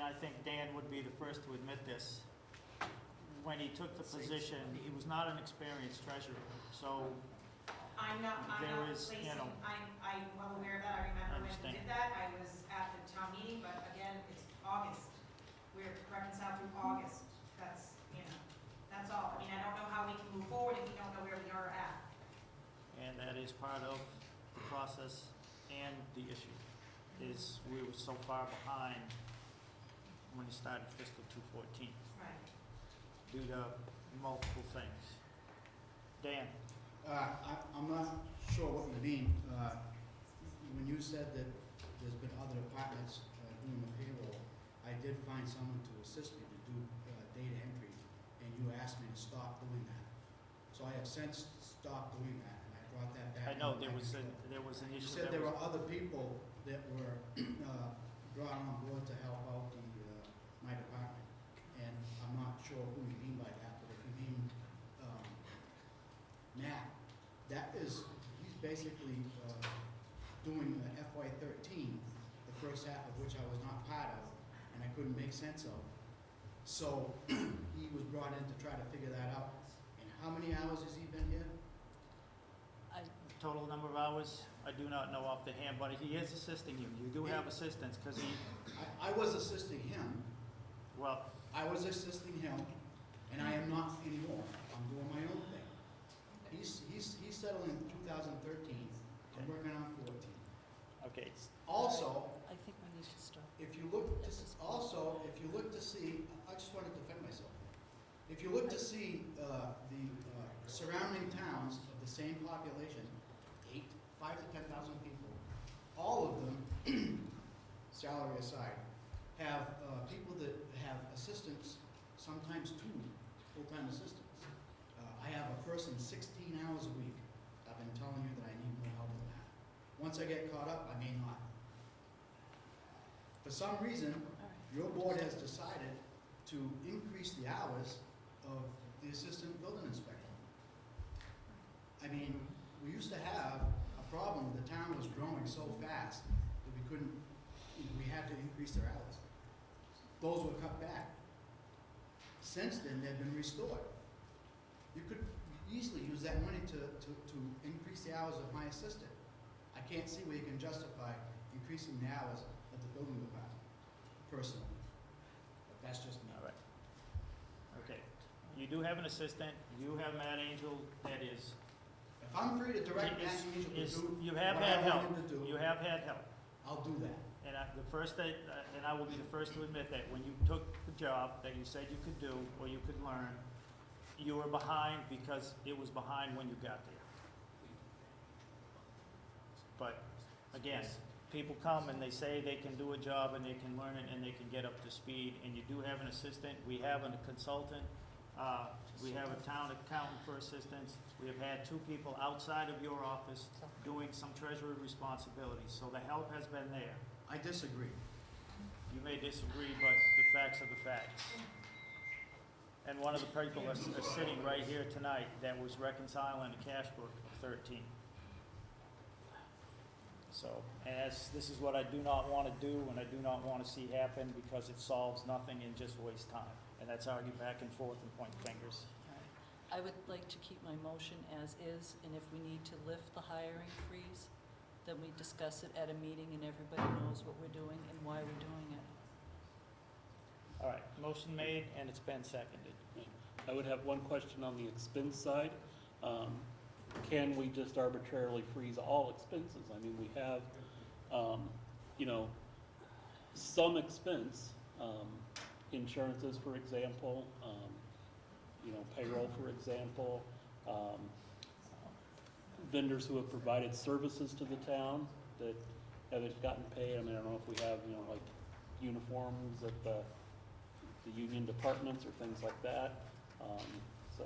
I think Dan would be the first to admit this, when he took the position, he was not an experienced treasurer, so I'm not there placing, is, you know. I'm well aware of that. I remember when Understand. we did that. I was at the town meeting, but again, it's August. We're reconciled through August. That's, that's all. I mean, I don't know how we can move forward if we don't know where we are at. And that is part of the process and the issue, is we were so far behind when it started fiscal 214, Right. due to multiple things. Dan? I'm not sure what you mean. When you said that there's been other departments doing the payroll, I did find someone to assist me to do data entry, and you asked me to stop doing that. So I have since stopped doing that, and I brought that back. I know under there my was control. an issue. You said there were other people that were brought on board to help out my department, and I'm not sure who you mean by that, but if you mean Matt, he's basically doing the FY13, the first half of which I was not part of, and I couldn't make sense of. So he was brought in to try to figure that out. And how many hours has he been here? Total number of hours, I do not know off the hand, but he is assisting you. You do have assistance, because he, I was assisting him. well, I was assisting him, and I am not anymore. I'm doing my own thing. He's settling in 2013. I'm working on 14. okay, Also, I think we need to stop. if you look to see, I just want to defend myself. If you look to see the surrounding towns of the same population, 5 to 10,000 people, all of them, salary aside, have people that have assistants, sometimes 2 full-time assistants. I have a person 16 hours a week. I've been telling you that I need more help than that. Once I get caught up, I may not. For some reason, your board has decided to increase the hours of the assistant building inspector. I mean, we used to have a problem. The town was growing so fast that we couldn't, we had to increase their hours. Those were cut back. Since then, they've been restored. You could easily use that money to increase the hours of my assistant. I can't see where you can justify increasing the hours of the building department, personally. But that's just me. all right. Okay, you do have an assistant, you have Matt Angel, that is. If I'm free to direct Matt Angel to do You have what had I want help, him to do, you have had help. I'll do that. And I will be the first to admit that when you took the job that you said you could do, or you could learn, you were behind because it was behind when you got there. But again, people come and they say they can do a job and they can learn it and they can get up to speed, and you do have an assistant, we have a consultant, we have a town accountant for assistance, we have had 2 people outside of your office doing some treasury responsibilities, so the help has been there. I disagree. You may disagree, but the facts are the facts. And one of the people are sitting right here tonight that was reconciling the cash book of 13. So, this is what I do not want to do, and I do not want to see happen, because it solves nothing and just wastes time. And that's argue back and forth and point fingers. I would like to keep my motion as is, and if we need to lift the hiring freeze, then we discuss it at a meeting and everybody knows what we're doing and why we're doing it. All right, motion made and it's been seconded. I would have one question on the expense side. Can we just arbitrarily freeze all expenses? I mean, we have, some expense, insurances, for example, payroll, for example, vendors who have provided services to the town that haven't gotten paid. I mean, I don't know if we have, like uniforms at the union departments or things like that. So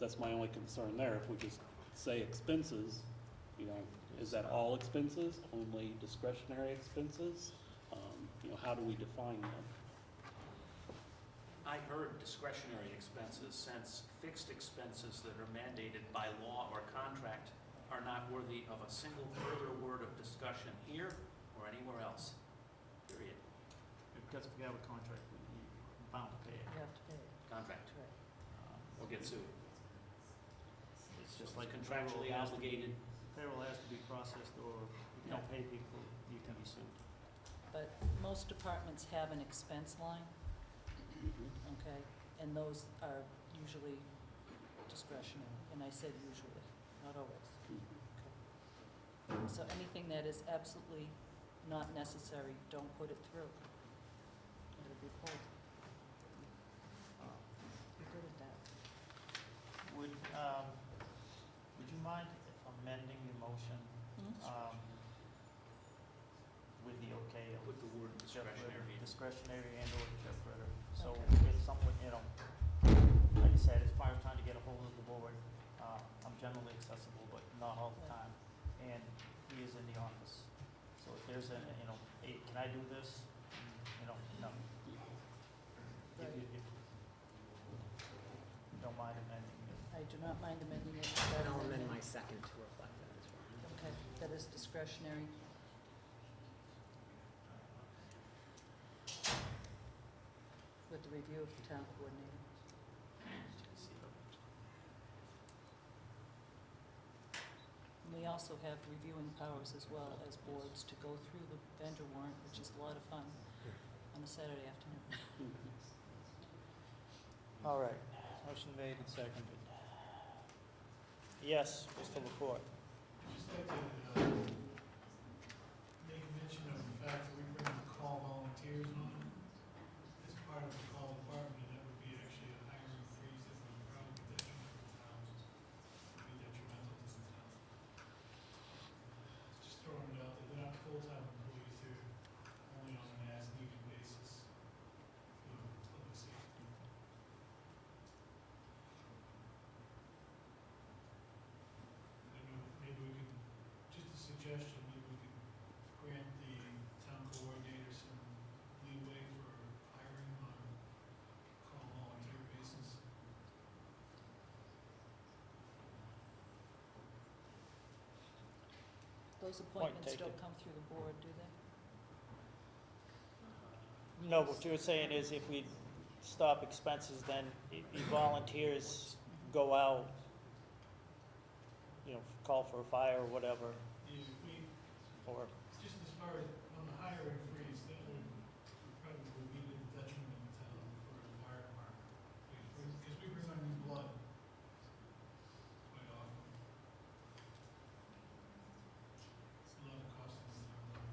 that's my only concern there. If we just say expenses, is that all expenses, only discretionary expenses? How do we define them? I heard discretionary expenses, since fixed expenses that are mandated by law or contract are not worthy of a single further word of discussion here or anywhere else, period. because if you have a contract, you're bound to pay it. You have to pay it, Contract, right. or get sued. It's just like Contractually obligated. payroll has to be processed, or if you don't pay people, you can be sued. But most departments have an expense line, okay? And those are usually discretionary, and I said usually, not always. Okay. So anything that is absolutely not necessary, don't put it through. It'll be pulled. You're good at that. Would you mind amending your motion, Hmm? with the okay of Put the word Jeff Ritter, discretionary in. discretionary and or Jeff Ritter? So Okay. if someone, like I said, as far as trying to get a hold of the board, I'm generally accessible, but not all the time. And he is in the office. So if there's hey, can I do this? No. If you don't mind amending it. I do not mind amending it. And I'll amend my second to reflect that as well. Okay, that is discretionary. With the review of the town coordinator. And we also have reviewing powers as well as boards to go through the vendor warrant, which is a lot of fun on a Saturday afternoon. All right, motion made and seconded. Yes, Mr. LaPorte. Just like to make mention of the fact that we bring the call volunteers on as part of the call department, and that would be actually a hiring freeze that would probably be detrimental to towns, be detrimental to the town. Just throwing it out there, they're not full-time employees, they're only on an as-needed basis for public safety. I don't know, maybe we could, just a suggestion, maybe we could grant the town coordinator some leeway for hiring on call volunteer basis. Those appointments taken. don't come through the board, do they? No, what you're saying is if we stop expenses, then the volunteers go out, call for a fire or whatever, If we, or, just as far as on the hiring freeze, that would probably be the detriment of the town for the fire department. Because we bring on new blood quite often. It's a lot of cost in the town budget.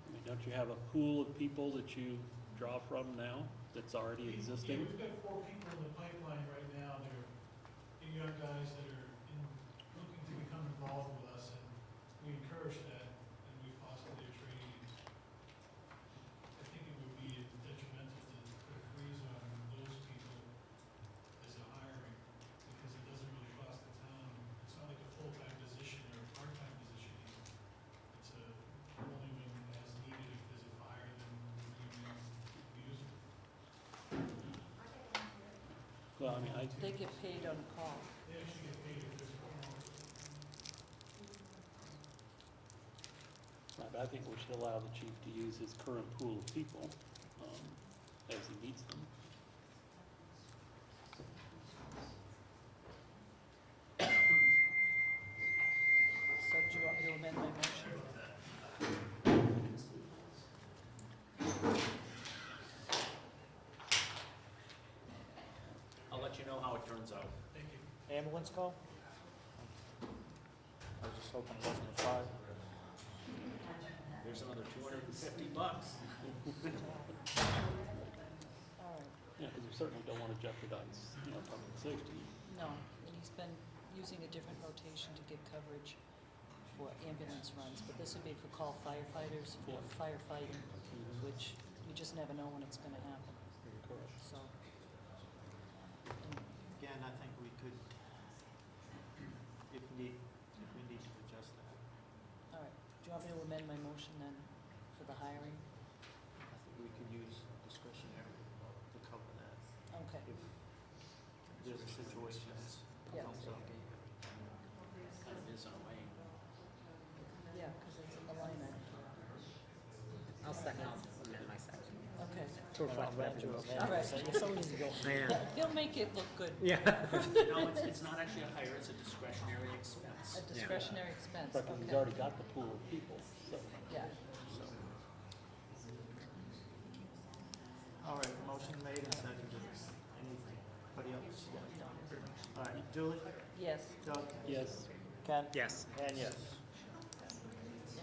I mean, don't you have a pool of people that you draw from now that's already existing? Yeah, we've got 4 people in the pipeline right now. They're young guys that are looking to become involved with us, and we encourage that, and we foster their training. I think it would be detrimental to put a freeze on those people as a hiring, because it doesn't really cost the town. It's not like a full-time position or a part-time position even. It's only when as needed, if there's a fire, then we use it. Well, I mean, They get paid on call. They actually get paid if there's a I think we should allow the chief to use his current pool of people, as he needs them. So do you want me to amend my motion? I'll let you know how it turns out. Thank you. ambulance call? I was just hoping it wasn't a fire. There's another $250. All right. Yeah, because we certainly don't want to jeopardize, public safety. No, and he's been using a different rotation to get coverage for ambulance runs, but this would be for call firefighters for firefighting, which you just never know when it's gonna happen, Correct. so. Again, I think we could, if we need to adjust that. All right, do you want me to amend my motion then for the hiring? I think we could use discretionary to cover that. Okay, If there's a situation that Yeah. comes up. Kind of is in a way. To reflect I'm glad that you motion. amended All right. it. It's so easy to go. Yeah. Yeah, he'll make it look good. Yeah. No, it's not actually a hire, it's a discretionary A expense. discretionary expense, Because he's okay. already got the pool of people, so. Yeah, All right, motion made and seconded. Anybody else? All right, Julie? yes. Doug? Yes. Ken? Yes. And yes.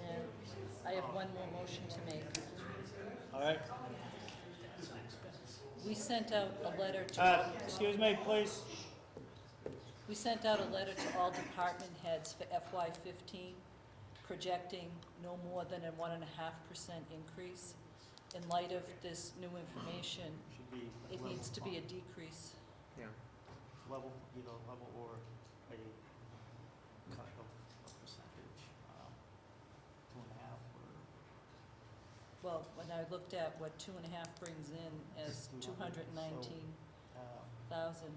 And I have one more motion to make. All right. We sent out a letter to, Excuse me, please. we sent out a letter to all department heads for FY15, projecting no more than a 1.5% increase. In light of this new information, Should be it level needs to be a fund. decrease. Yeah. Level, either level or a cut of percentage, 2.5 or. Well, when I looked at what 2.5 brings in as 219,000, 10%.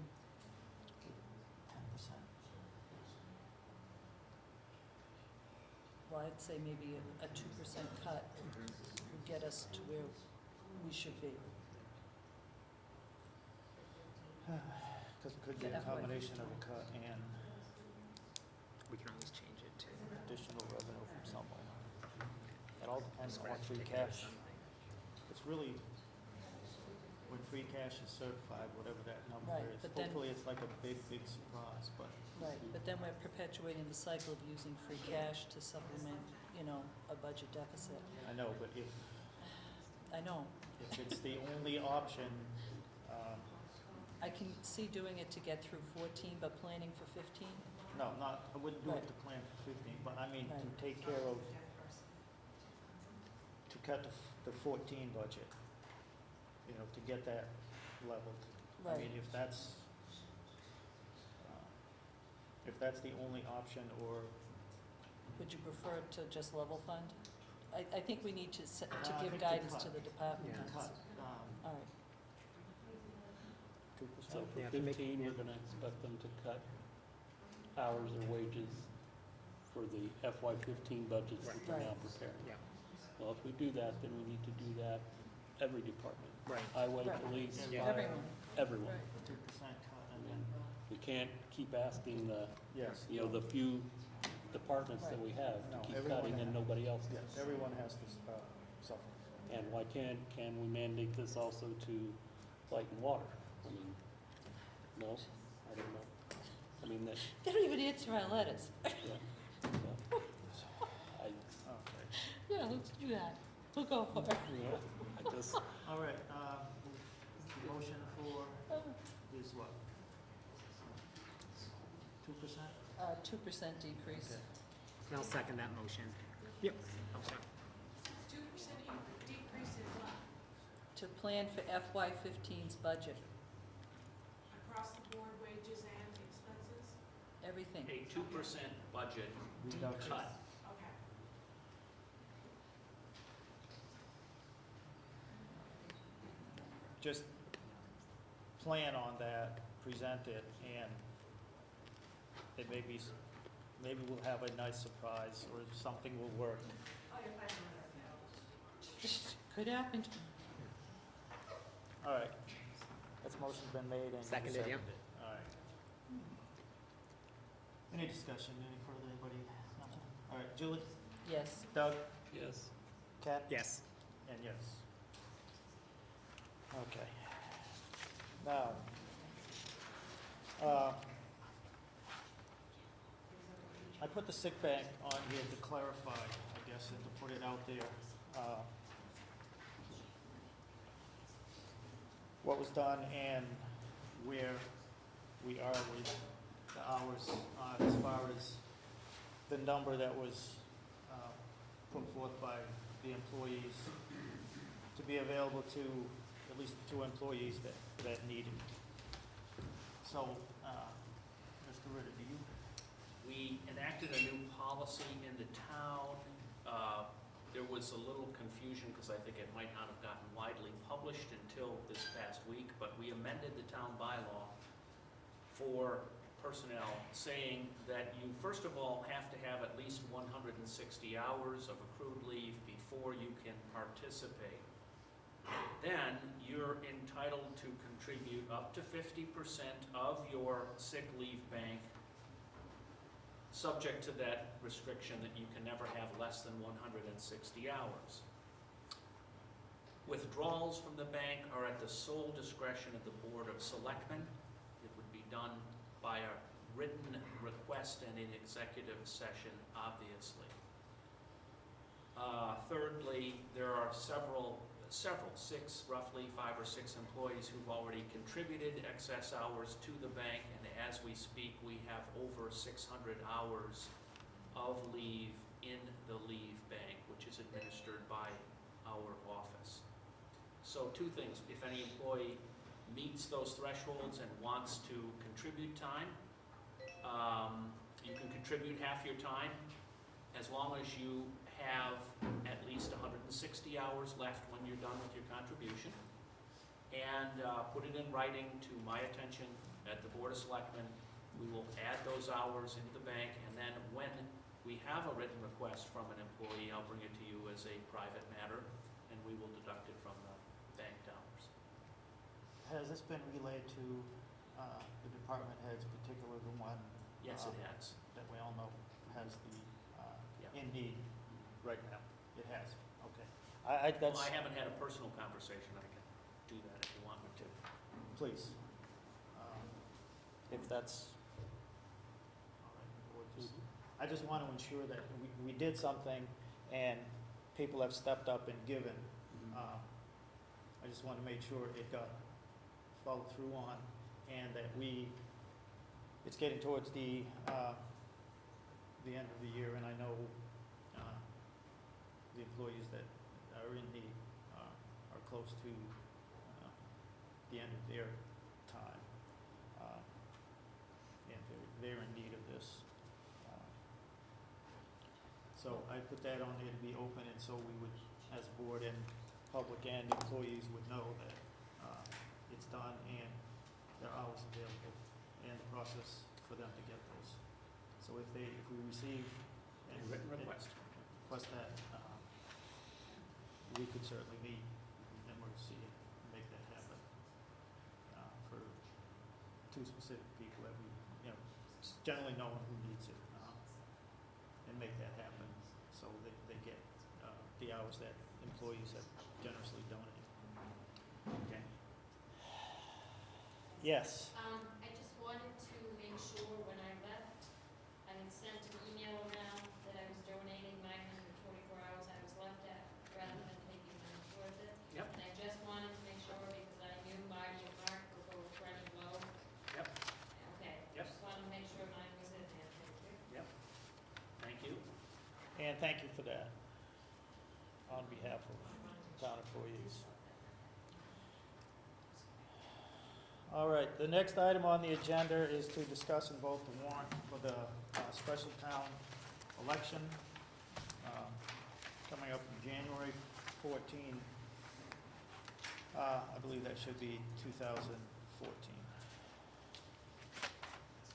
well, I'd say maybe a 2% cut Mhm. would get us to where we should be. Because it could be Yeah, a FY15. combination of a cut and We can always change it to. additional revenue from somewhere. It all depends on what scratch free ticket or cash, something. it's really, when free cash is certified, whatever that number Right, is, but then- hopefully it's like a big, big surprise, but. Right, but then we're perpetuating the cycle of using free cash to supplement, a budget deficit. I know, but I know. if it's the only option, I can see doing it to get through 14, but planning for 15? no, not, I wouldn't do Right. it to plan for 15, but I mean, to Right. take care of, to cut the 14 budget, to get that leveled. I mean, Right, if that's the only option, or, would you prefer to just level fund? I think we need to I give think to guidance cut. to the department Yeah. heads. cut, All right, 2%. So for Yeah, if you make- 15, we're gonna expect them to cut hours or wages for the FY15 budgets that they're now Right. preparing. Yeah. Well, if we do that, then we need to do that every department, Right. highway, Right. police, Yeah. fire, everyone, everyone. right. 2% cut, I and mean, then, we can't keep asking yes. the few departments that we have to No, keep everyone cutting and has- nobody else Yes, does. everyone has to suffer. And why can we mandate this also to light and water? I mean, no, I don't know. I mean, that, They don't even answer our letters. yeah. So, I, Okay. Yeah, let's do that. We'll go for it. I just, All right, the motion for is what? 2%? 2% decrease. Okay. And I'll second that motion. Yep. Okay. 2% decrease in what? To plan for FY15's budget, Across the board wages and expenses? everything. A 2% budget Reduction. cut. Okay. Just plan on that, present it, and it may be, maybe we'll have a nice surprise, or something will work. Oh, you're fine with that. Could happen. All right, that's motion's been made and you Seconded, yep. seconded. All right. Any discussion, any further, anybody? Nothing? All right, Julie? Yes. Doug? yes. Kat? Yes. And yes. Okay. Now, I put the sick bank on here to clarify, I guess, and to put it out there. What was done and where we are with the hours, as far as the number that was put forth by the employees to be available to at least 2 employees that need it. So, Mr. Ritter, do you? We enacted a new policy in the town. There was a little confusion because I think it might not have gotten widely published until this past week, but we amended the town bylaw for personnel, saying that you, first of all, have to have at least 160 hours of accrued leave before you can participate then you're entitled to contribute up to 50% of your sick leave bank, subject to that restriction that you can never have less than 160 hours. Withdrawals from the bank are at the sole discretion of the Board of Selectmen. It would be done by a written request and in executive session, obviously. Thirdly, there are roughly 5 or 6 employees who've already contributed excess hours to the bank, and as we speak, we have over 600 hours of leave in the leave bank, which is administered by our office. So 2 things: if any employee meets those thresholds and wants to contribute time, you can contribute half your time as long as you have at least 160 hours left when you're done with your contribution, and put it in writing to my attention at the Board of Selectmen. We will add those hours into the bank, and then when we have a written request from an employee, I'll bring it to you as a private matter, and we will deduct it from the banked hours. Has this been relayed to the department heads, particularly the one Yes, it has. that we all know has the Yeah. in need right now? It has, okay. That's, Well, I haven't had a personal conversation. I can do that if you want me to. please. If that's, all right, or just- I just want to ensure that we did something and people have stepped up and given. I just want to make sure it got followed through on, and that it's getting towards the end of the year, and I know the employees that are in need are close to the end of their time, and they're in need of this. So I put that on there to be open, and so we would, as a board and public and employees, would know that it's done and there are hours available, and the process for them to get those. So if we receive And written request. request that, we could certainly meet and we'll see it and make that happen for 2 specific people that we, generally no one who needs it, and make that happen so that they get the hours that employees have generously donated. Okay. Yes. I just wanted to make sure when I left, I had sent an email around that I was donating my 144 hours I was left at, rather than taking money towards it. Yep. And I just wanted to make sure, because I knew Marty and Mark were both running low. Yep. Okay. Yep. Just wanted to make sure mine was in there, thank you. Yep. Thank you. And thank you for that on behalf of town employees. All right, the next item on the agenda is to discuss and vote the warrant for the special town election coming up in January 14. I believe that should be 2014.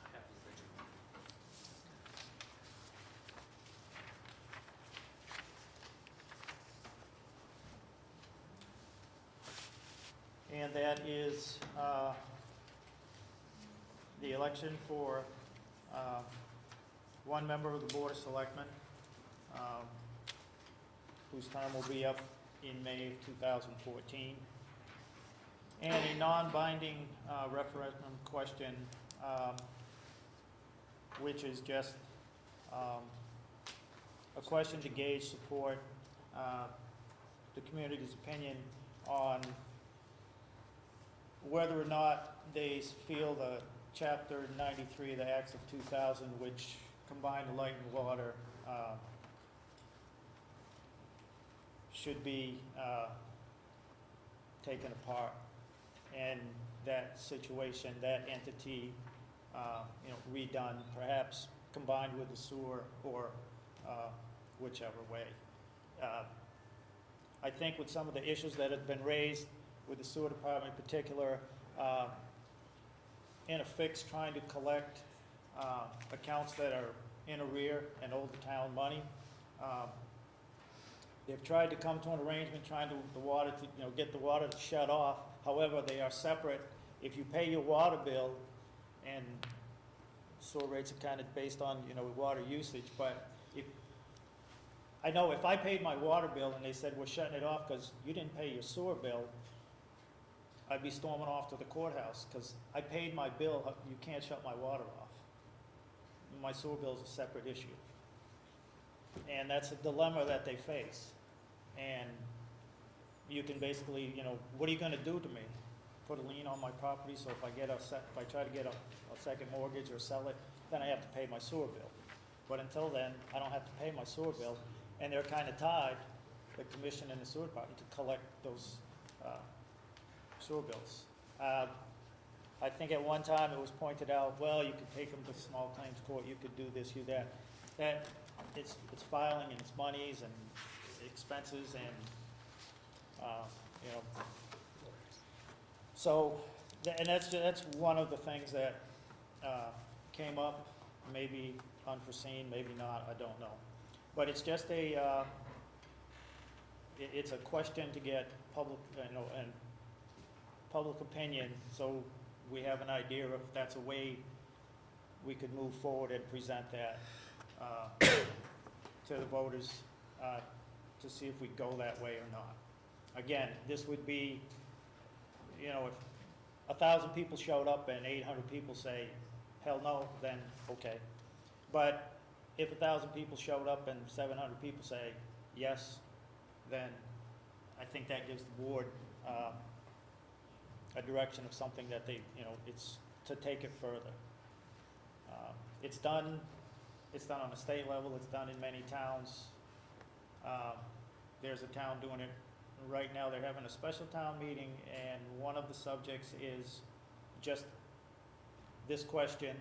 I have the original. And that is the election for one member of the Board of Selectmen, whose term will be up in May of 2014, and a non-binding referendum question, which is just a question to gauge support, the community's opinion on whether or not they feel the Chapter 93 of the Acts of 2000, which combined the light and water, should be taken apart, and that situation, that entity, redone, perhaps combined with the sewer, or whichever way. I think with some of the issues that have been raised with the sewer department in particular, in a fix trying to collect accounts that are in arrear and owe the town money, They've tried to come to an arrangement, trying to, the water to, get the water to shut off. However, they are separate. If you pay your water bill, and sewer rates are kind of based on, water usage, but I know if I paid my water bill and they said, we're shutting it off because you didn't pay your sewer bill, I'd be storming off to the courthouse, because I paid my bill, you can't shut my water off. My sewer bill's a separate issue. And that's a dilemma that they face. And you can basically, what are you gonna do to me? Put a lien on my property, so if I try to get a second mortgage or sell it, then I have to pay my sewer bill. But until then, I don't have to pay my sewer bill, and they're kind of tied, the commission and the sewer department, to collect those sewer bills. I think at one time it was pointed out, well, you could take them to small claims court, you could do this, you that. That, it's filing and it's monies and expenses and, So, and that's one of the things that came up, maybe unforeseen, maybe not, I don't know. But it's just it's a question to get public, and public opinion, so we have an idea if that's a way we could move forward and present that to the voters to see if we go that way or not. Again, this would be, if 1,000 people showed up and 800 people say, hell no, then okay. But if 1,000 people showed up and 700 people say yes, then I think that gives the board a direction of something that they, it's to take it further. It's done on a state level, it's done in many towns. There's a town doing it right now. They're having a special town meeting, and one of the subjects is just this question,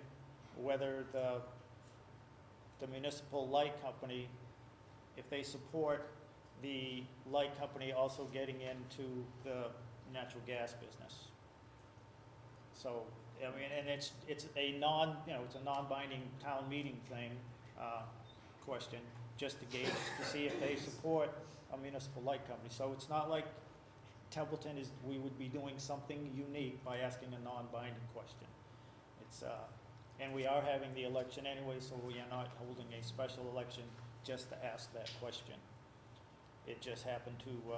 whether the municipal light company, if they support the light company also getting into the natural gas business. So, I mean, and it's a it's a non-binding town meeting thing, question, just to gauge, to see if they support a municipal light company. So it's not like Templeton we would be doing something unique by asking a non-binding question. It's, and we are having the election anyway, so we are not holding a special election just to ask that question. It just happened to,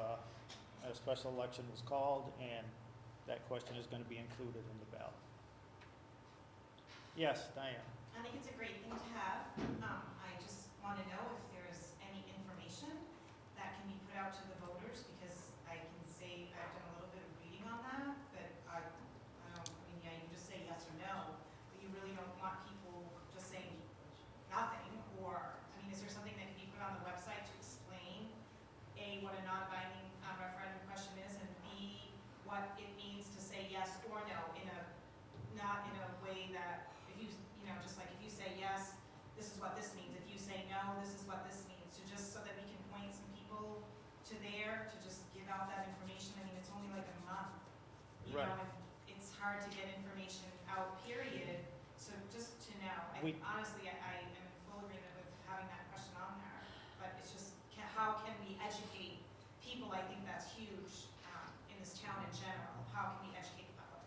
a special election was called, and that question is going to be included in the ballot. Yes, Diane? I think it's a great thing to have. I just want to know if there's any information that can be put out to the voters, because I can say I've done a little bit of reading on that, but I mean, yeah, you can just say yes or no, but you really don't want people just saying nothing, or, I mean, is there something that can be put on the website to explain, A, what a non-binding referendum question is, and B, what it means to say yes or no not in a way that, if you just like if you say yes, this is what this means. If you say no, this is what this means. Just so that we can point some people to there, to just give out that information. I mean, it's only like a month, you Right. know, and it's hard to get information out, period. So just to know, honestly, I am in full agreement with having that question on there, but it's just, how can we educate people? I think that's huge in this town in general. How can we educate the public?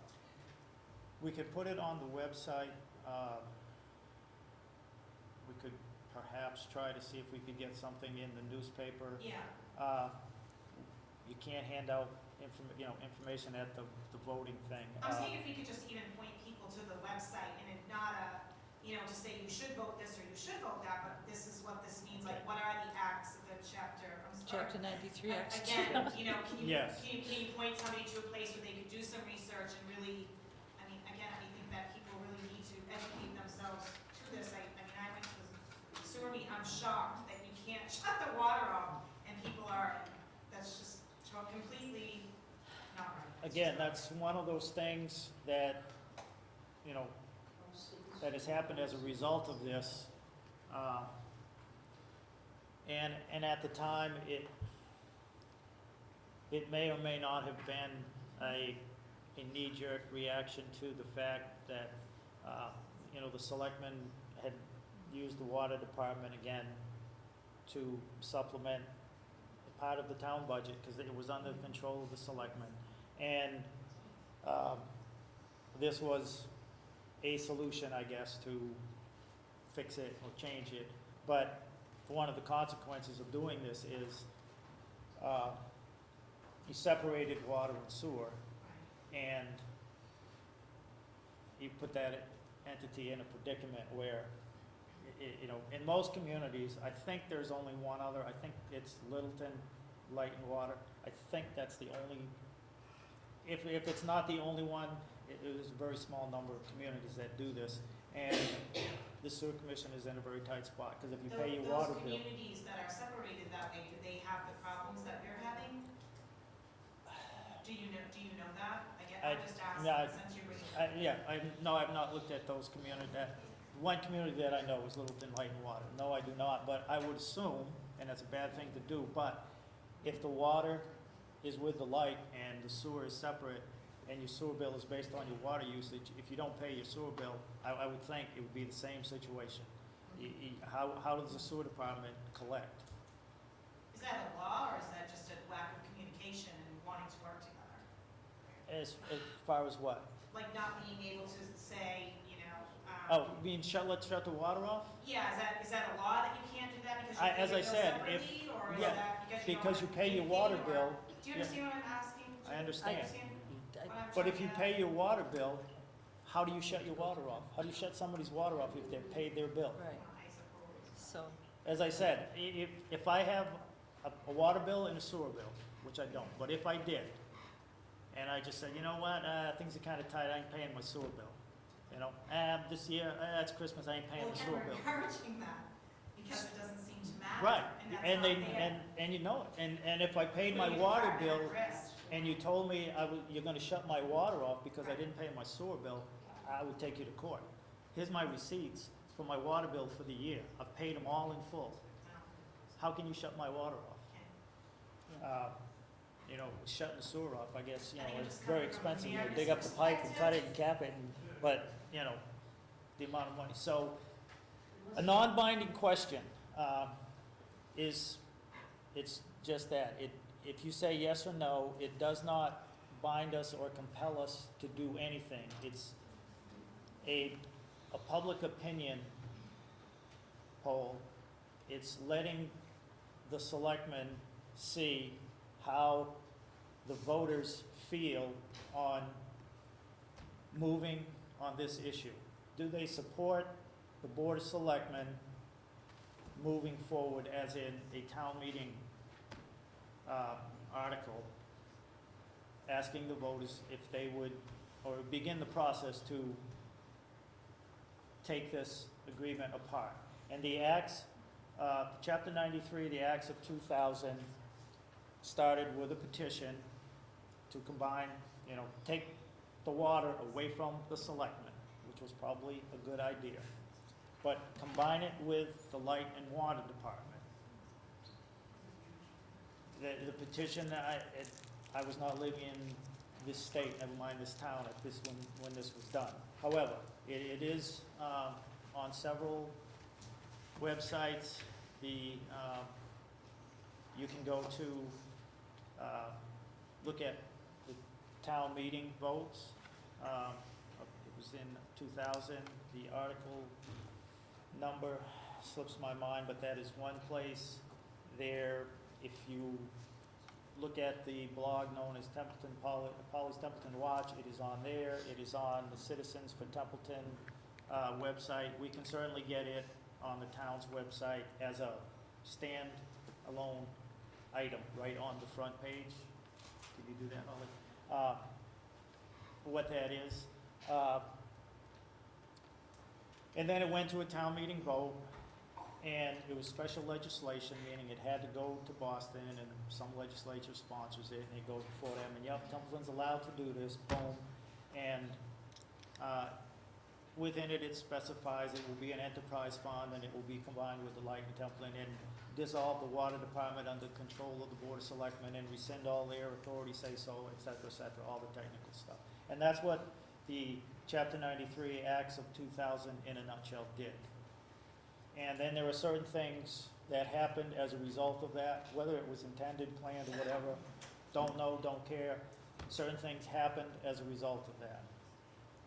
We could put it on the website. We could perhaps try to see if we could get something in the newspaper. Yeah. You can't hand out information at the voting thing. I'm saying if we could just even point people to the website, and it not to say you should vote this or you should vote that, but this is what this means, like what are the acts of the chapter, I'm sorry. Chapter 93, Acts. Again, can you, Yes. can you point somebody to a place where they could do some research and really, I mean, again, I think that people really need to educate themselves to this. I mean, I went to the sewer meet, I'm shocked that you can't shut the water off, and people are, that's just completely not right. Again, that's one of those things that, that has happened as a result of this. And at the time, it may or may not have been a knee-jerk reaction to the fact that, the selectmen had used the water department again to supplement part of the town budget, because it was under control of the selectmen. And this was a solution, I guess, to fix it or change it. But one of the consequences of doing this is you separated water and sewer, and you put that entity in a predicament where, you know, in most communities, I think there's only one other, I think it's Littleton Light and Water. I think that's the only, if it's not the only one, it is a very small number of communities that do this. And the sewer commission is in a very tight spot, because if you pay your water bill. Those communities that are separated that way, do they have the problems that you're having? Do you know that? I'm just asking, yeah, since you're bringing it up. No, I've not looked at those communities. One community that I know is Littleton Light and Water. No, I do not, but I would assume, and that's a bad thing to do, but if the water is with the light and the sewer is separate, and your sewer bill is based on your water usage, if you don't pay your sewer bill, I would think it would be the same situation. How does the sewer department collect? Is that a law, or is that just a lack of communication and wanting to work together? As far as what? Like not being able to say, you know, Oh, let's shut the water off? yeah, is that a law that you can't do that because As I you pay your bill said, separately, or is yeah, that because you don't pay your communicate, water or- bill. Do you understand what I'm asking? I understand. what I'm But trying if you to- pay your water bill, how do you shut your water off? How do you shut somebody's water off if they've paid their bill? Right, I suppose. so, As I said, if I have a water bill and a sewer bill, which I don't, but if I did, and I just said, you know what, things are kind of tight, I ain't paying my sewer bill. You know, this year, it's Christmas, I ain't paying Well, the and sewer we're bill. encouraging that, because it doesn't seem to matter. Right, And that's and not they, fair. and you know it, and if I paid my Putting the water department bill, at risk. and you told me you're gonna shut my water off because I didn't pay my sewer bill, I would take you to court. Here's my receipts for my water bill for the year. I've paid them all in full. No, How can you shut my water off? can't. You know, shutting the sewer off, I guess, you I know, think it it's just very comes from expensive. You America's dig up the pipe and cut it and perspective. cap it, but, you know, the amount of money. So, a non-binding question it's just that. If you say yes or no, it does not bind us or compel us to do anything. It's a public opinion poll. It's letting the selectmen see how the voters feel on moving on this issue. Do they support the Board of Selectmen moving forward as in a town meeting article, asking the voters if they would, or begin the process to take this agreement apart? And the acts, Chapter 93, the acts of 2000, started with a petition to combine, you know, take the water away from the selectmen, which was probably a good idea, but combine it with the light and water department. The petition, I was not living in this state, never mind this town, at this when this was done. However, it is on several websites. You can go to look at the town meeting votes. It was in 2000. The article number slips my mind, but that is one place there. If you look at the blog known as Templeton Polly's Templeton Watch, it is on there. It is on the Citizens for Templeton website. We can certainly get it on the town's website as a stand-alone item right on the front page. Can you do that, Holly? What that is. And then it went to a town meeting vote, and it was special legislation, meaning it had to go to Boston, and some legislature sponsors it, and it goes before them, and yep, Templeton's allowed to do this, boom. And within it, it specifies it will be an enterprise fund, and it will be combined with the Light and Templeton, and dissolve the water department under control of the Board of Selectmen, and rescind all their authority, say so, et cetera, all the technical stuff. And that's what the Chapter 93 Acts of 2000 in a nutshell did. And then there are certain things that happened as a result of that, whether it was intended, planned, or whatever, don't know, don't care. Certain things happened as a result of that.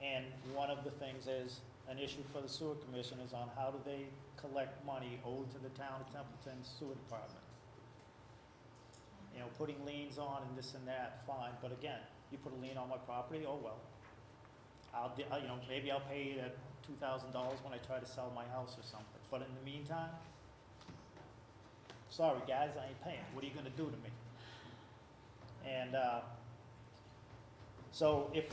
And one of the things is, an issue for the sewer commission is on how do they collect money owed to the town of Templeton's sewer department. You know, putting liens on and this and that, fine, but again, you put a lien on my property, oh well. You know, maybe I'll pay you that $2,000 when I try to sell my house or something, but in the meantime, sorry guys, I ain't paying, what are you gonna do to me? And, so if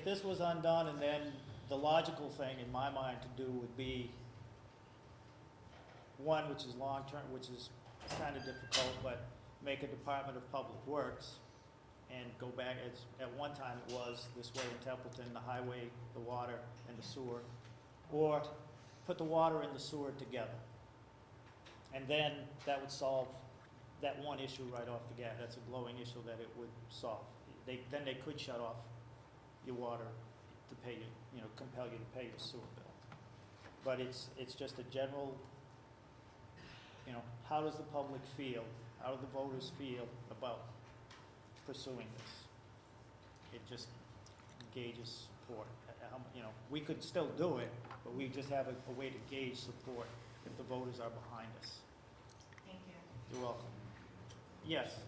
this was undone, and then the logical thing in my mind to do would be, one, which is long-term, which is kind of difficult, but make a Department of Public Works and go back, as at one time it was this way in Templeton, the highway, the water, and the sewer, or put the water and the sewer together. And then that would solve that one issue right off the bat. That's a glowing issue that it would solve. Then they could shut off your water to pay you, you know, compel you to pay your sewer bill. But it's just a general, you know, how does the public feel? How do the voters feel about pursuing this? It just gauges support. You know, we could still do it, but we just have a way to gauge support if the voters are behind us. Thank you. You're welcome. Yes?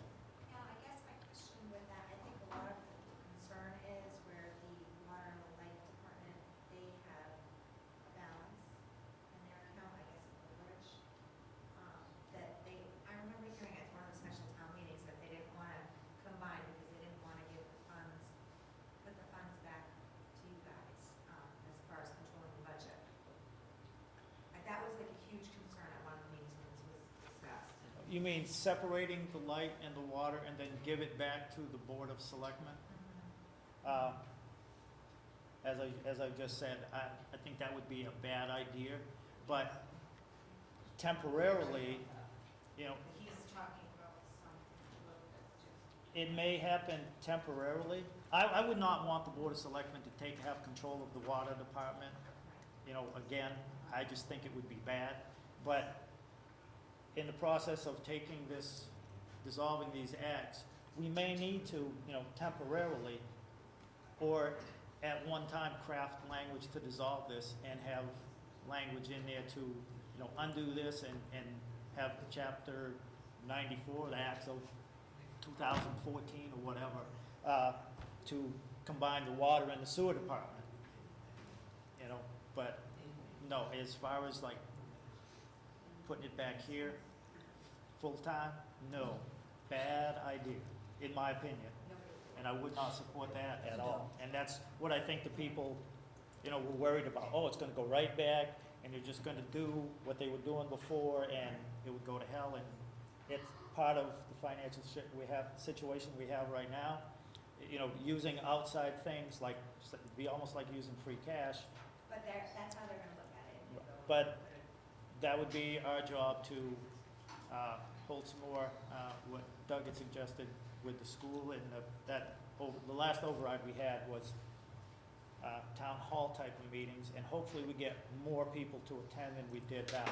Yeah, I guess my question with that, I think a lot of the concern is where the water and the light department, they have a balance in their account, I guess, overage. That they, I remember hearing at one of the special town meetings that they didn't want to combine because they didn't want to give the funds, put the funds back to you guys, as far as controlling the budget. Like, that was like a huge concern at one of the meetings when this was discussed. You mean separating the light and the water and then give it back to the Board of Selectmen? As I just said, I think that would be a bad idea, but temporarily, you know, He's talking about something a little bit it may happen temporarily. I would not want the Board of Selectmen to have control of the water department. You know, again, I just think it would be bad, but in the process of dissolving these acts, we may need to, you know, temporarily, or at one time craft language to dissolve this and have language in there to, you know, undo this and have the chapter 94, the acts of 2014 or whatever, to combine the water and the sewer department. You know, but no, as far as like putting it back here, full-time, no. Bad idea, in my opinion. And I would not support that at all. And that's what I think the people, you know, were worried about. Oh, it's gonna go right back, and they're just gonna do what they were doing before, and it would go to hell. And it's part of the financial situation we have right now. You know, using outside things like, it'd be almost like using free cash. But that's how they're gonna look at it. But that would be our job to hold some more, what Doug had suggested with the school, and the last override we had was town hall type of meetings, and hopefully we get more people to attend than we did that.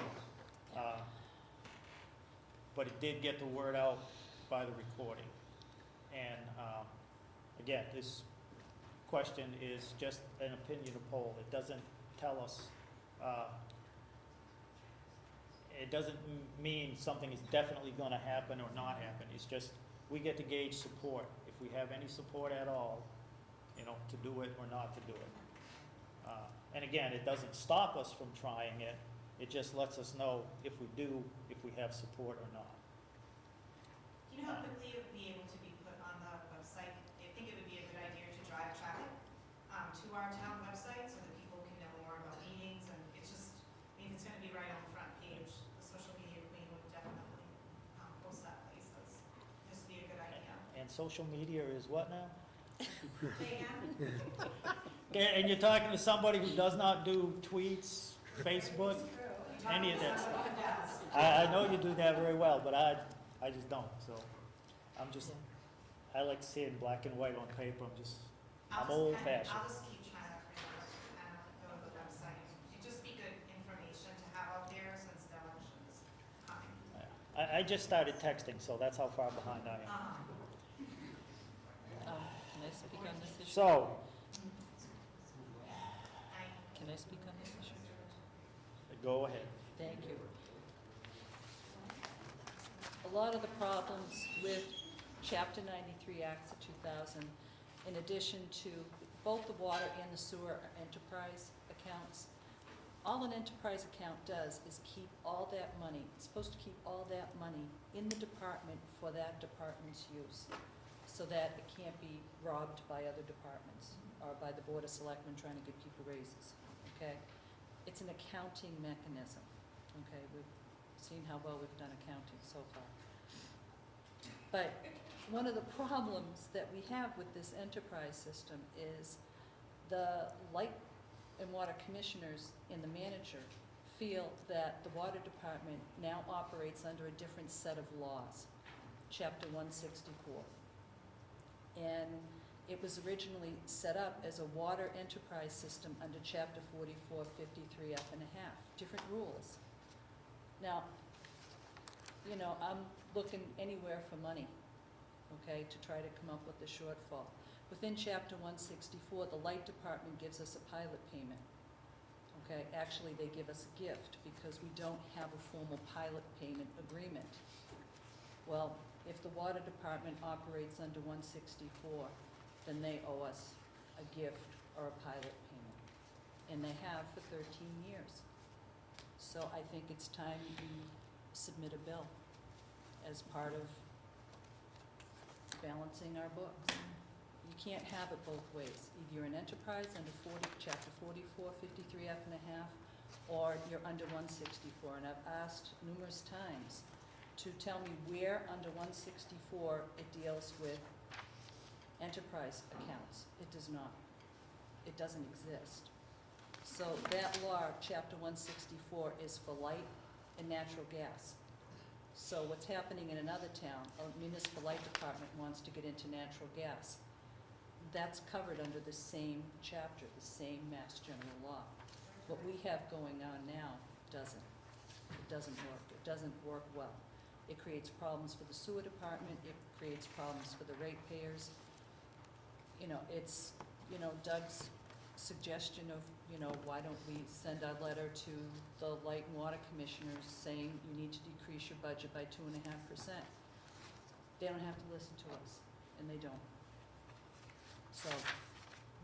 But it did get the word out by the recording. And again, this question is just an opinion poll. It doesn't tell us, it doesn't mean something is definitely gonna happen or not happen. It's just, we get to gauge support. If we have any support at all, you know, to do it or not to do it. And again, it doesn't stop us from trying it. It just lets us know if we do, if we have support or not. Do you know how quickly it would be able to be put on the website? I think it would be a good idea to drive traffic to our town website so that people can know more about meetings, and it's just, I mean, it's gonna be right on the front page. The social media queen would definitely post that places. Just be a good idea. And social media is what now? Say again? Okay, and you're talking to somebody who does not do tweets, Facebook, any of that stuff. I know you do that very well, but I just don't, so I like to see it in black and white on paper. I'm old fashioned. I'll just keep trying to go to the website. It'd just be good information to have out there since the election is coming. I just started texting, so that's how far behind I am. Can I speak on this issue? So, Can I speak on this issue? go ahead. Thank you. A lot of the problems with Chapter 93 Acts of 2000, in addition to both the water and the sewer enterprise accounts, all an enterprise account does is keep all that money, it's supposed to keep all that money in the department for that department's use, so that it can't be robbed by other departments or by the Board of Selectmen trying to give people raises, okay? It's an accounting mechanism, okay? We've seen how well we've done accounting so far. But one of the problems that we have with this enterprise system is the light and water commissioners and the manager feel that the water department now operates under a different set of laws, Chapter 164. And it was originally set up as a water enterprise system under Chapter 4453 F and a half, different rules. Now, you know, I'm looking anywhere for money, okay, to try to come up with the shortfall. Within Chapter 164, the light department gives us a pilot payment, okay? Actually, they give us a gift because we don't have a formal pilot payment agreement. Well, if the water department operates under 164, then they owe us a gift or a pilot payment. And they have for 13 years. So I think it's time we submit a bill as part of balancing our books. You can't have it both ways. Either you're an enterprise under Chapter 44, 53 F and a half, or you're under 164. And I've asked numerous times to tell me where under 164 it deals with enterprise accounts. It does not. It doesn't exist. So that law, Chapter 164, is for light and natural gas. So what's happening in another town, a municipal light department wants to get into natural gas. That's covered under the same chapter, the same Mass General law. What we have going on now doesn't. It doesn't work. It doesn't work well. It creates problems for the sewer department. It creates problems for the ratepayers. You know, it's, you know, Doug's suggestion of, you know, why don't we send a letter to the light and water commissioners saying you need to decrease your budget by 2.5%. They don't have to listen to us, and they don't. So,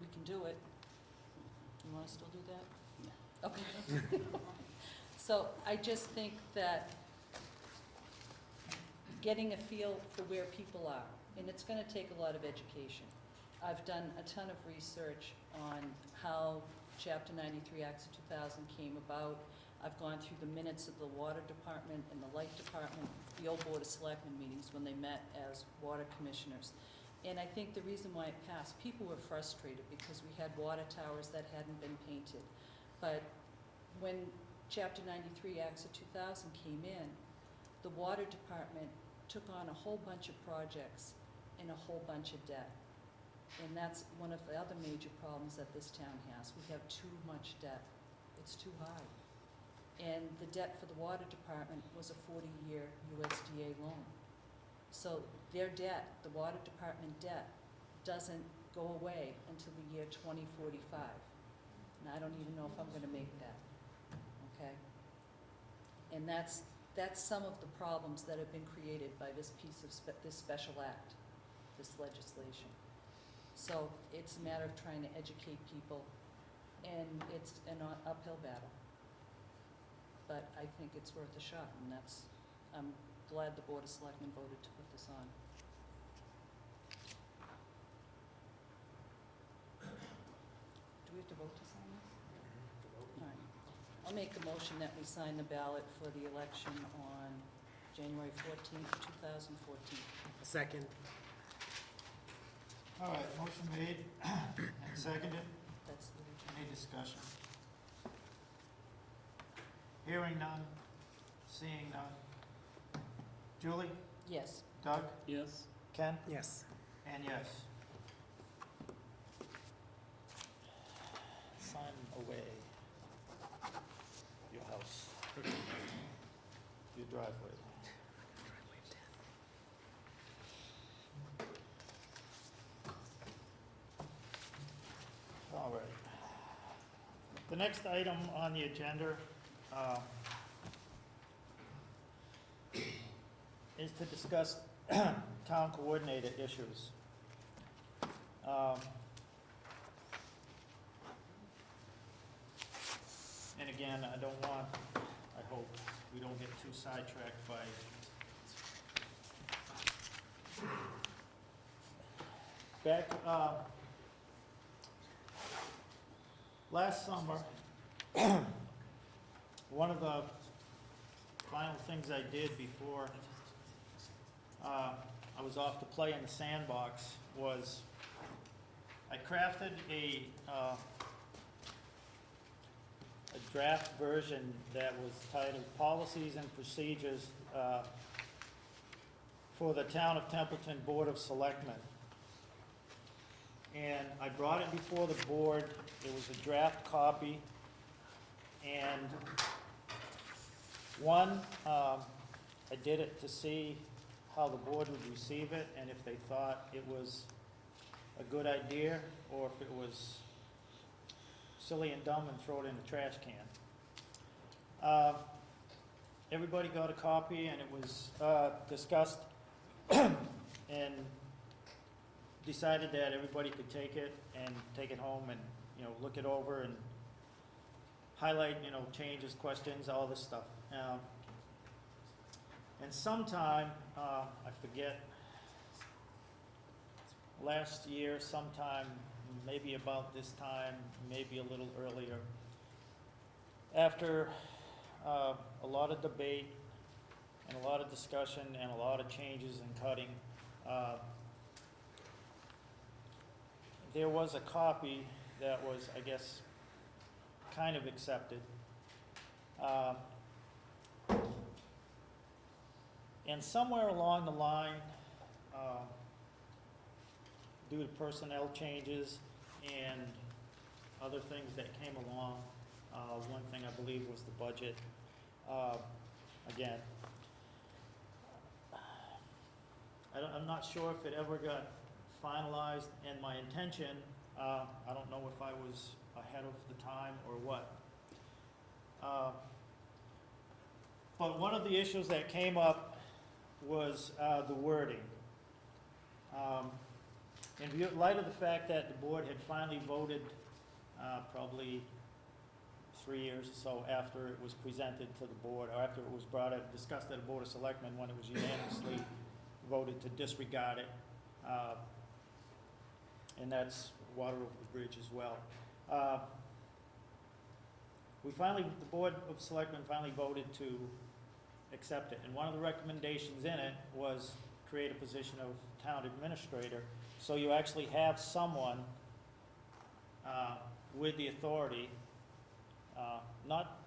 we can do it. You wanna still do that? No. Okay. So, I just think that getting a feel for where people are, and it's gonna take a lot of education. I've done a ton of research on how Chapter 93 Acts of 2000 came about. I've gone through the minutes of the water department and the light department, the old Board of Selectmen meetings when they met as water commissioners. And I think the reason why it passed, people were frustrated because we had water towers that hadn't been painted. But when Chapter 93 Acts of 2000 came in, the water department took on a whole bunch of projects and a whole bunch of debt. And that's one of the other major problems that this town has. We have too much debt. It's too high. And the debt for the water department was a 40-year USDA loan. So their debt, the water department debt, doesn't go away until the year 2045. And I don't even know if I'm gonna make that, okay? And that's some of the problems that have been created by this piece of, this special act, this legislation. So it's a matter of trying to educate people, and it's an uphill battle. But I think it's worth a shot, and I'm glad the Board of Selectmen voted to put this on. Do we have to vote to sign this? All right. I'll make a motion that we sign the ballot for the election on January 14th, 2014. Second. All right, motion made and seconded. That's the original. Any discussion? Hearing none, seeing none. Julie? Yes. Doug? Yes? Ken? Yes. And yes. Sign away your house, your driveway. next item on the agenda is to discuss town coordinator issues. And again, I don't want, I hope we don't get too sidetracked by back, last summer, one of the final things I did before I was off to play in the sandbox was I crafted a draft version that was titled Policies and Procedures for the Town of Templeton Board of Selectmen. And I brought it before the board. It was a draft copy. And one, I did it to see how the board would receive it and if they thought it was a good idea or if it was silly and dumb and throw it in the trash can. Everybody got a copy and it was discussed and decided that everybody could take it and take it home and, you know, look it over and highlight, you know, changes, questions, all this stuff. And sometime, I forget, last year, sometime, maybe about this time, maybe a little earlier, after a lot of debate and a lot of discussion and a lot of changes and cutting, there was a copy that was, I guess, kind of accepted. And somewhere along the line, due to personnel changes and other things that came along, one thing I believe was the budget. Again, I'm not sure if it ever got finalized, and my intention, I don't know if I was ahead of the time or what. But one of the issues that came up was the wording. In light of the fact that the board had finally voted, probably 3 years or so after it was presented to the board, or after it was brought up, discussed at the Board of Selectmen, when it was unanimously voted to disregard it, and that's water over the bridge as well. The Board of Selectmen finally voted to accept it, and one of the recommendations in it was create a position of town administrator, so you actually have someone with the authority, not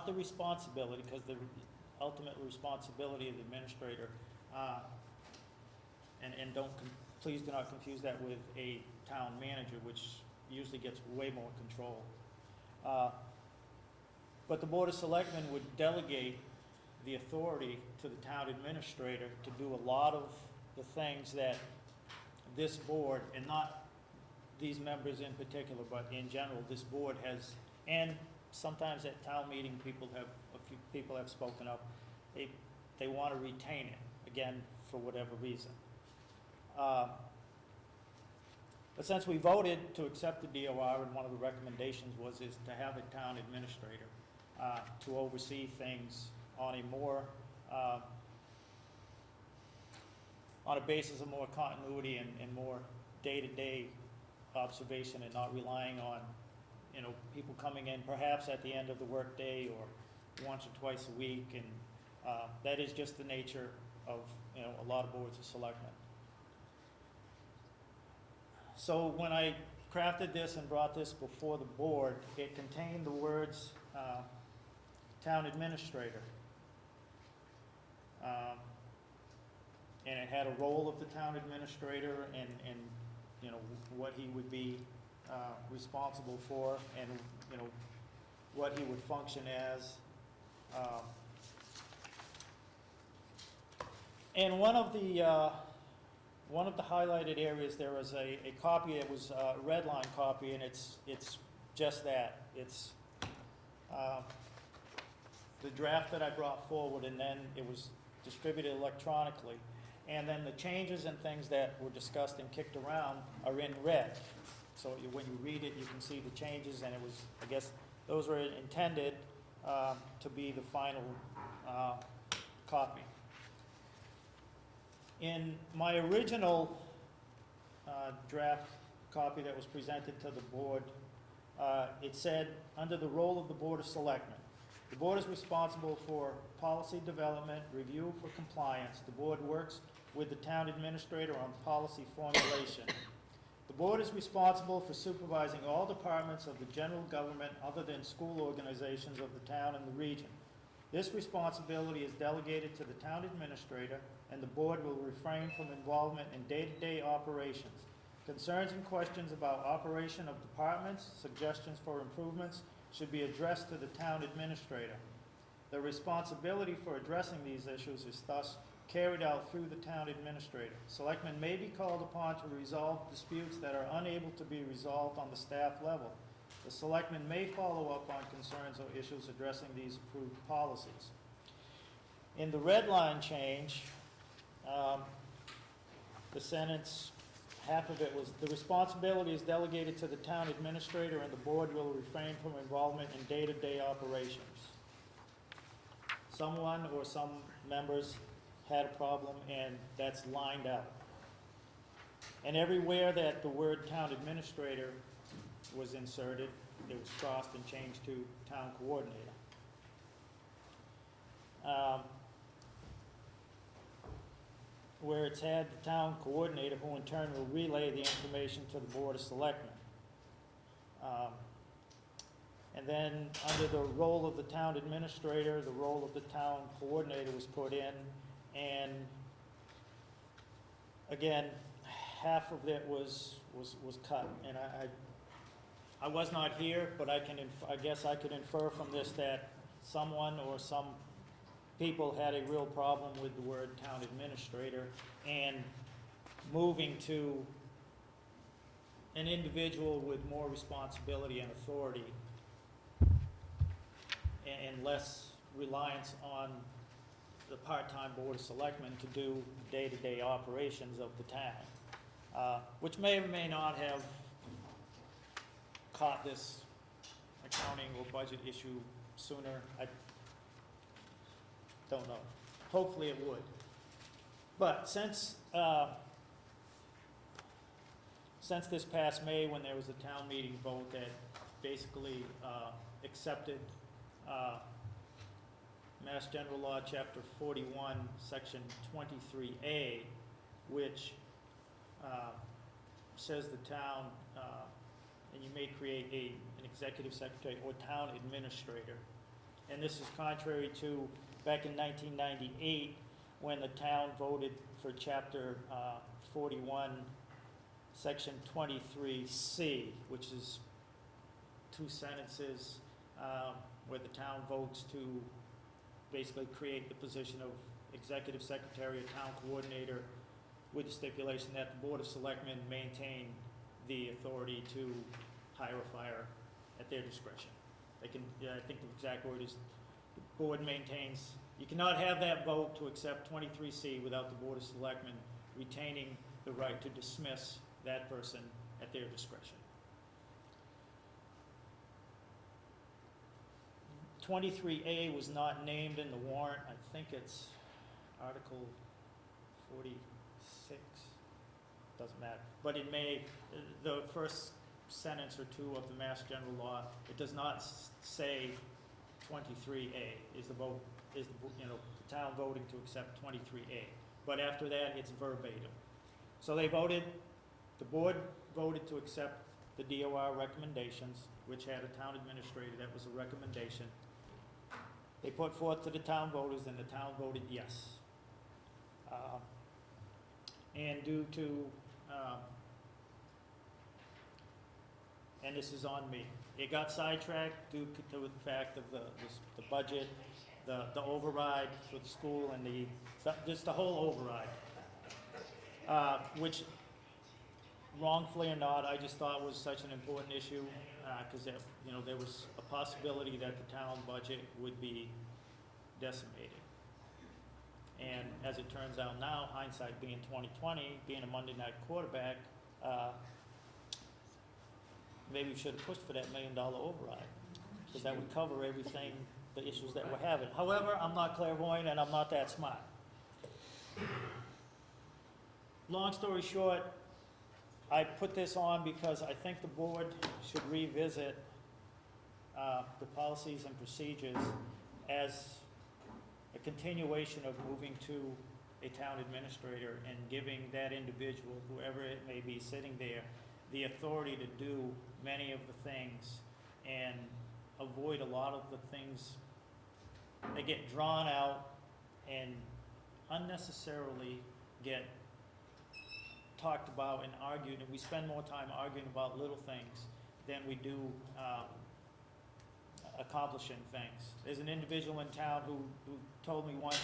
the responsibility, because the ultimate responsibility of the administrator, and please do not confuse that with a town manager, which usually gets way more control. But the Board of Selectmen would delegate the authority to the town administrator to do a lot of the things that this board, and not these members in particular, but in general, this board has, and sometimes at town meeting, a few people have spoken up, they want to retain it, again, for whatever reason. But since we voted to accept the DOR, and one of the recommendations is to have a town administrator to oversee things on a more, on a basis of more continuity and more day-to-day observation, and not relying on, you know, people coming in perhaps at the end of the workday or once or twice a week, and that is just the nature of, you know, a lot of boards of selectmen. So when I crafted this and brought this before the board, it contained the words town administrator. And it had a role of the town administrator and you know, what he would be responsible for, and, you know, what he would function as. And one of the highlighted areas, there was a copy, it was a red line copy, and it's just that. It's the draft that I brought forward, and then it was distributed electronically. And then the changes and things that were discussed and kicked around are in red. So when you read it, you can see the changes, and it was, I guess, those were intended to be the final copy. In my original draft copy that was presented to the board, it said, under the role of the Board of Selectmen, the board is responsible for policy development, review for compliance. The board works with the town administrator on policy formulation. The board is responsible for supervising all departments of the general government other than school organizations of the town and the region. This responsibility is delegated to the town administrator, and the board will refrain from involvement in day-to-day operations. Concerns and questions about operation of departments, suggestions for improvements, should be addressed to the town administrator. The responsibility for addressing these issues is thus carried out through the town administrator. Selectmen may be called upon to resolve disputes that are unable to be resolved on the staff level. The selectmen may follow up on concerns or issues addressing these approved policies. In the red line change, the sentence, half of it was, the responsibility is delegated to the town administrator, and the board will refrain from involvement in day-to-day operations. Someone or some members had a problem, and that's lined out. And everywhere that the word town administrator was inserted, it was crossed and changed to town coordinator. Where it's had the town coordinator, who in turn will relay the information to the Board of Selectmen. And then under the role of the town administrator, the role of the town coordinator was put in, and again, half of it was cut. And I was not here, but I guess I could infer from this that someone or some people had a real problem with the word town administrator, and moving to an individual with more responsibility and authority and less reliance on the part-time Board of Selectmen to do day-to-day operations of the town, which may or may not have caught this accounting or budget issue sooner. I don't know. Hopefully it would. But since this past May, when there was a town meeting vote that basically accepted Mass General Law, Chapter 41, Section 23A, which says the town, and you may create an executive secretary or town administrator. And this is contrary to back in 1998, when the town voted for Chapter 41, Section 23C, which is two sentences where the town votes to basically create the position of executive secretary or town coordinator, with the stipulation that the Board of Selectmen maintain the authority to hire or fire at their discretion. They can, I think the exact word is, the board maintains, you cannot have that vote to accept 23C without the Board of Selectmen retaining the right to dismiss that person at their discretion. 23A was not named in the warrant. I think it's Article 46, doesn't matter. But it may, the first sentence or two of the Mass General Law, it does not say 23A is the vote, is the, the town voting to accept 23A. But after that, it's verbatim. So they voted, the board voted to accept the DOR recommendations, which had a town administrator, that was a recommendation. They put forth to the town voters, and the town voted yes. And due to, and this is on me, it got sidetracked due to the fact of the budget, the override for the school, and just the whole override, which wrongfully or not, I just thought was such an important issue. because, you know, there was a possibility that the town budget would be decimated. And as it turns out now, hindsight being 2020, being a Monday night quarterback, maybe we should have pushed for that $1 million override, because that would cover everything, the issues that we're having. However, I'm not clairvoyant and I'm not that smart. Long story short, I put this on because I think the board should revisit the policies and procedures as a continuation of moving to a town administrator and giving that individual, whoever it may be sitting there, the authority to do many of the things and avoid a lot of the things that get drawn out and unnecessarily get talked about and argued, and we spend more time arguing about little things than we do accomplishing things. There's an individual in town who told me once,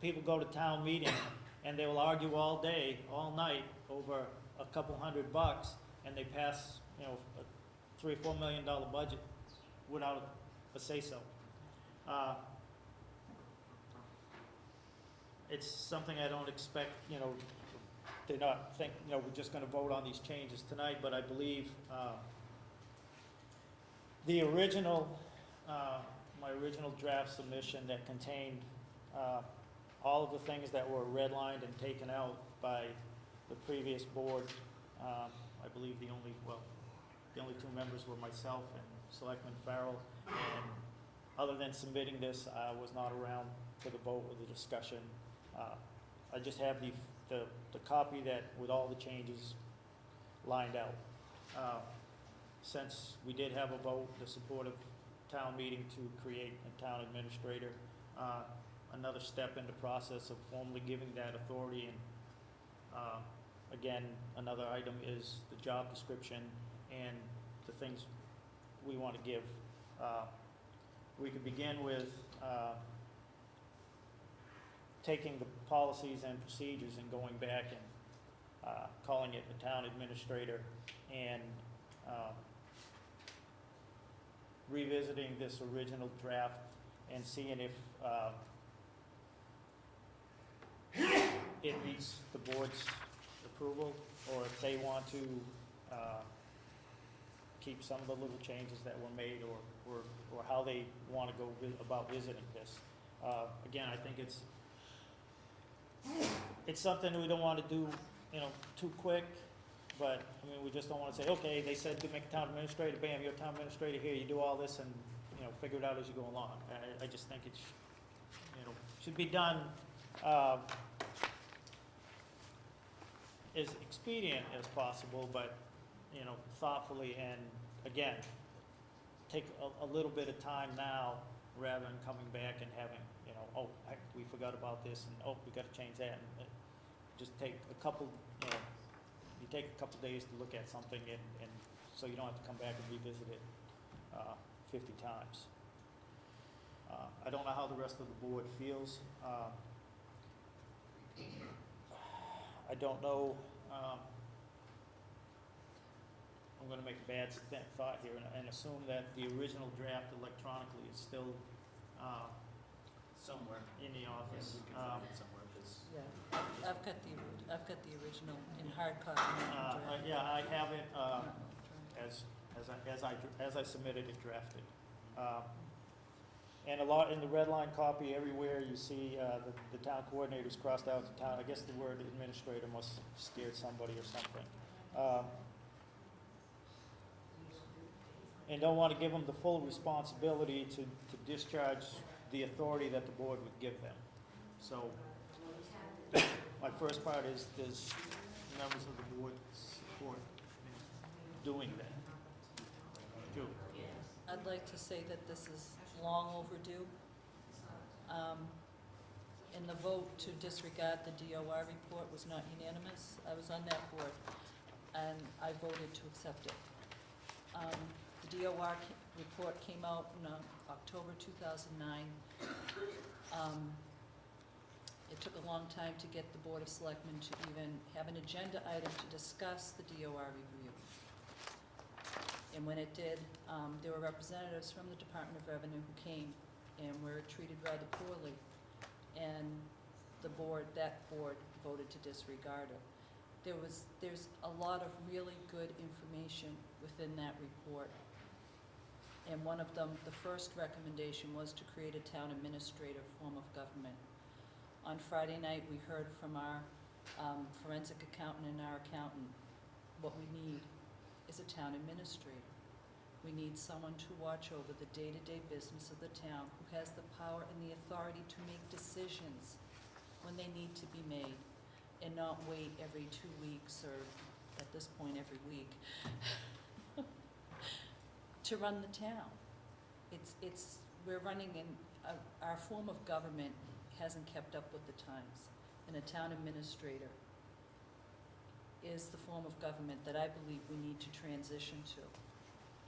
people go to town meeting and they will argue all day, all night over a couple $100, and they pass, you know, a $3 or $4 million budget without a say-so. It's something I don't expect, you know, they're not think, you know, we're just gonna vote on these changes tonight, but I believe the original, my original draft submission that contained all of the things that were redlined and taken out by the previous board, I believe the only two members were myself and Selectman Farrell, and other than submitting this, I was not around for the vote or the discussion. I just have the copy that, with all the changes lined out. Since we did have a vote, the support of town meeting to create a town administrator, another step in the process of formally giving that authority. And again, another item is the job description and the things we want to give. We could begin with taking the policies and procedures and going back and calling it a town administrator, and revisiting this original draft and seeing if it meets the board's approval, or if they want to keep some of the little changes that were made, or how they want to go about visiting this. Again, I think it's something we don't want to do, you know, too quick, but, I mean, we just don't want to say, okay, they said to make a town administrator, bam, you're a town administrator, here, you do all this, and, you know, figure it out as you go along. I just think it's, you know, should be done as expedient as possible, but, you know, thoughtfully, and, again, take a little bit of time now, rather than coming back and having, you know, oh, heck, we forgot about this, and, oh, we gotta change that, and just take a couple, you know, you take a couple days to look at something, and so you don't have to come back and revisit it 50 times. I don't know how the rest of the board feels. I don't know, I'm gonna make a bad thought here and assume that the original draft electronically is still Somewhere. in the office. We can find it somewhere, 'cause Yeah, I've got the original in hard copy. Yeah, I have it as I submitted it drafted. And a lot in the red line copy, everywhere you see the town coordinators crossed out the town. I guess the word administrator must have scared somebody or something. And don't want to give them the full responsibility to discharge the authority that the board would give them. So my first part is, does members of the board support doing that? Julie? I'd like to say that this is long overdue. And the vote to disregard the DOR report was not unanimous. I was on that board, and I voted to accept it. The DOR report came out in October 2009. It took a long time to get the Board of Selectmen to even have an agenda item to discuss the DOR review. And when it did, there were representatives from the Department of Revenue who came and were treated rather poorly. And that board voted to disregard it. There's a lot of really good information within that report. And one of them, the first recommendation was to create a town administrator form of government. On Friday night, we heard from our forensic accountant and our accountant, what we need is a town administrator. We need someone to watch over the day-to-day business of the town, who has the power and the authority to make decisions when they need to be made, and not wait every 2 weeks, or at this point, every week, to run the town. We're running in, our form of government hasn't kept up with the times, and a town administrator is the form of government that I believe we need to transition to.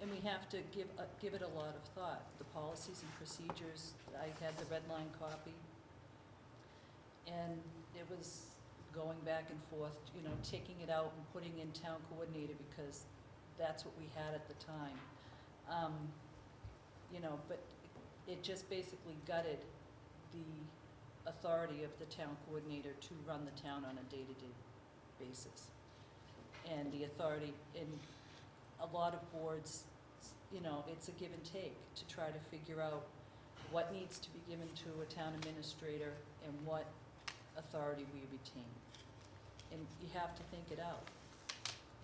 And we have to give it a lot of thought. The policies and procedures, I had the red line copy, and it was going back and forth, taking it out and putting in town coordinator, because that's what we had at the time. But it just basically gutted the authority of the town coordinator to run the town on a day-to-day basis. And the authority in a lot of boards, it's a give and take to try to figure out what needs to be given to a town administrator and what authority we retain. And you have to think it out.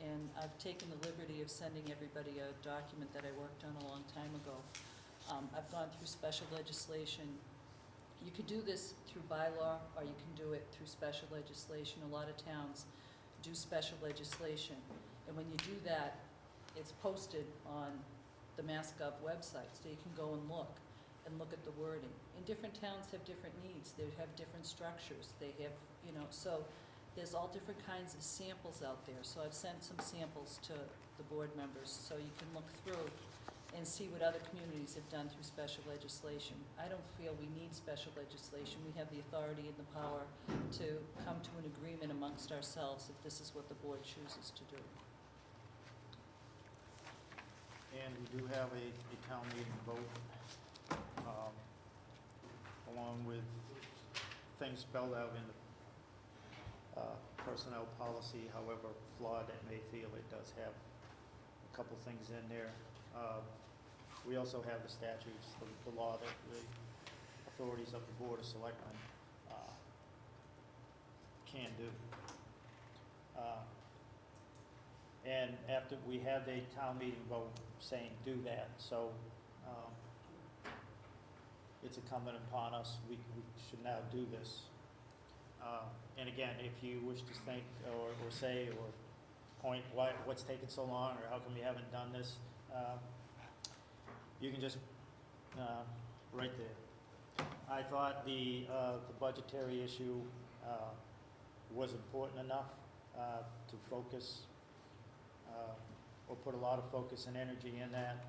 And I've taken the liberty of sending everybody a document that I worked on a long time ago. I've gone through special legislation. You could do this through bylaw, or you can do it through special legislation. A lot of towns do special legislation. And when you do that, it's posted on the MassGov website, so you can go and look at the wording. And different towns have different needs. They have different structures. They have, so there's all different kinds of samples out there. So I've sent some samples to the board members, so you can look through and see what other communities have done through special legislation. I don't feel we need special legislation. We have the authority and the power to come to an agreement amongst ourselves if this is what the board chooses to do. And we do have a town meeting vote, along with things spelled out in the personnel policy, however flawed it may feel, it does have a couple things in there. We also have the statutes, the law that the authorities of the Board of Selectmen can do. And after we have a town meeting vote saying do that, so it's incumbent upon us, we should now do this. And again, if you wish to think or say or point what's taken so long, or how come you haven't done this, you can just right there. I thought the budgetary issue was important enough to focus or put a lot of focus and energy in that,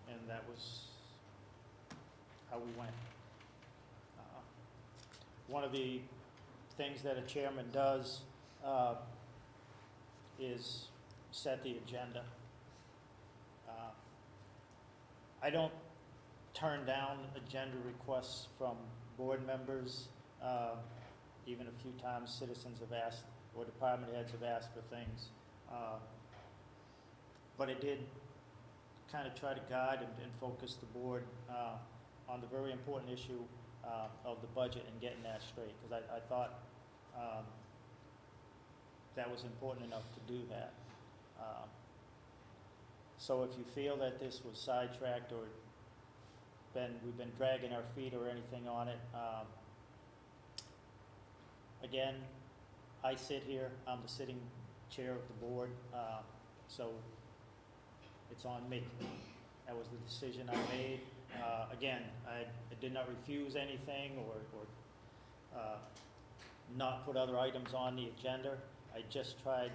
and that was how we went. One of the things that a chairman does is set the agenda. I don't turn down agenda requests from board members. Even a few times citizens have asked, or department heads have asked for things. But I did kind of try to guide and focus the board on the very important issue of the budget and getting that straight, because I thought that was important enough to do that. So if you feel that this was sidetracked or we've been dragging our feet or anything on it, again, I sit here, I'm the sitting chair of the board, so it's on me. That was the decision I made. Again, I did not refuse anything or not put other items on the agenda. I just tried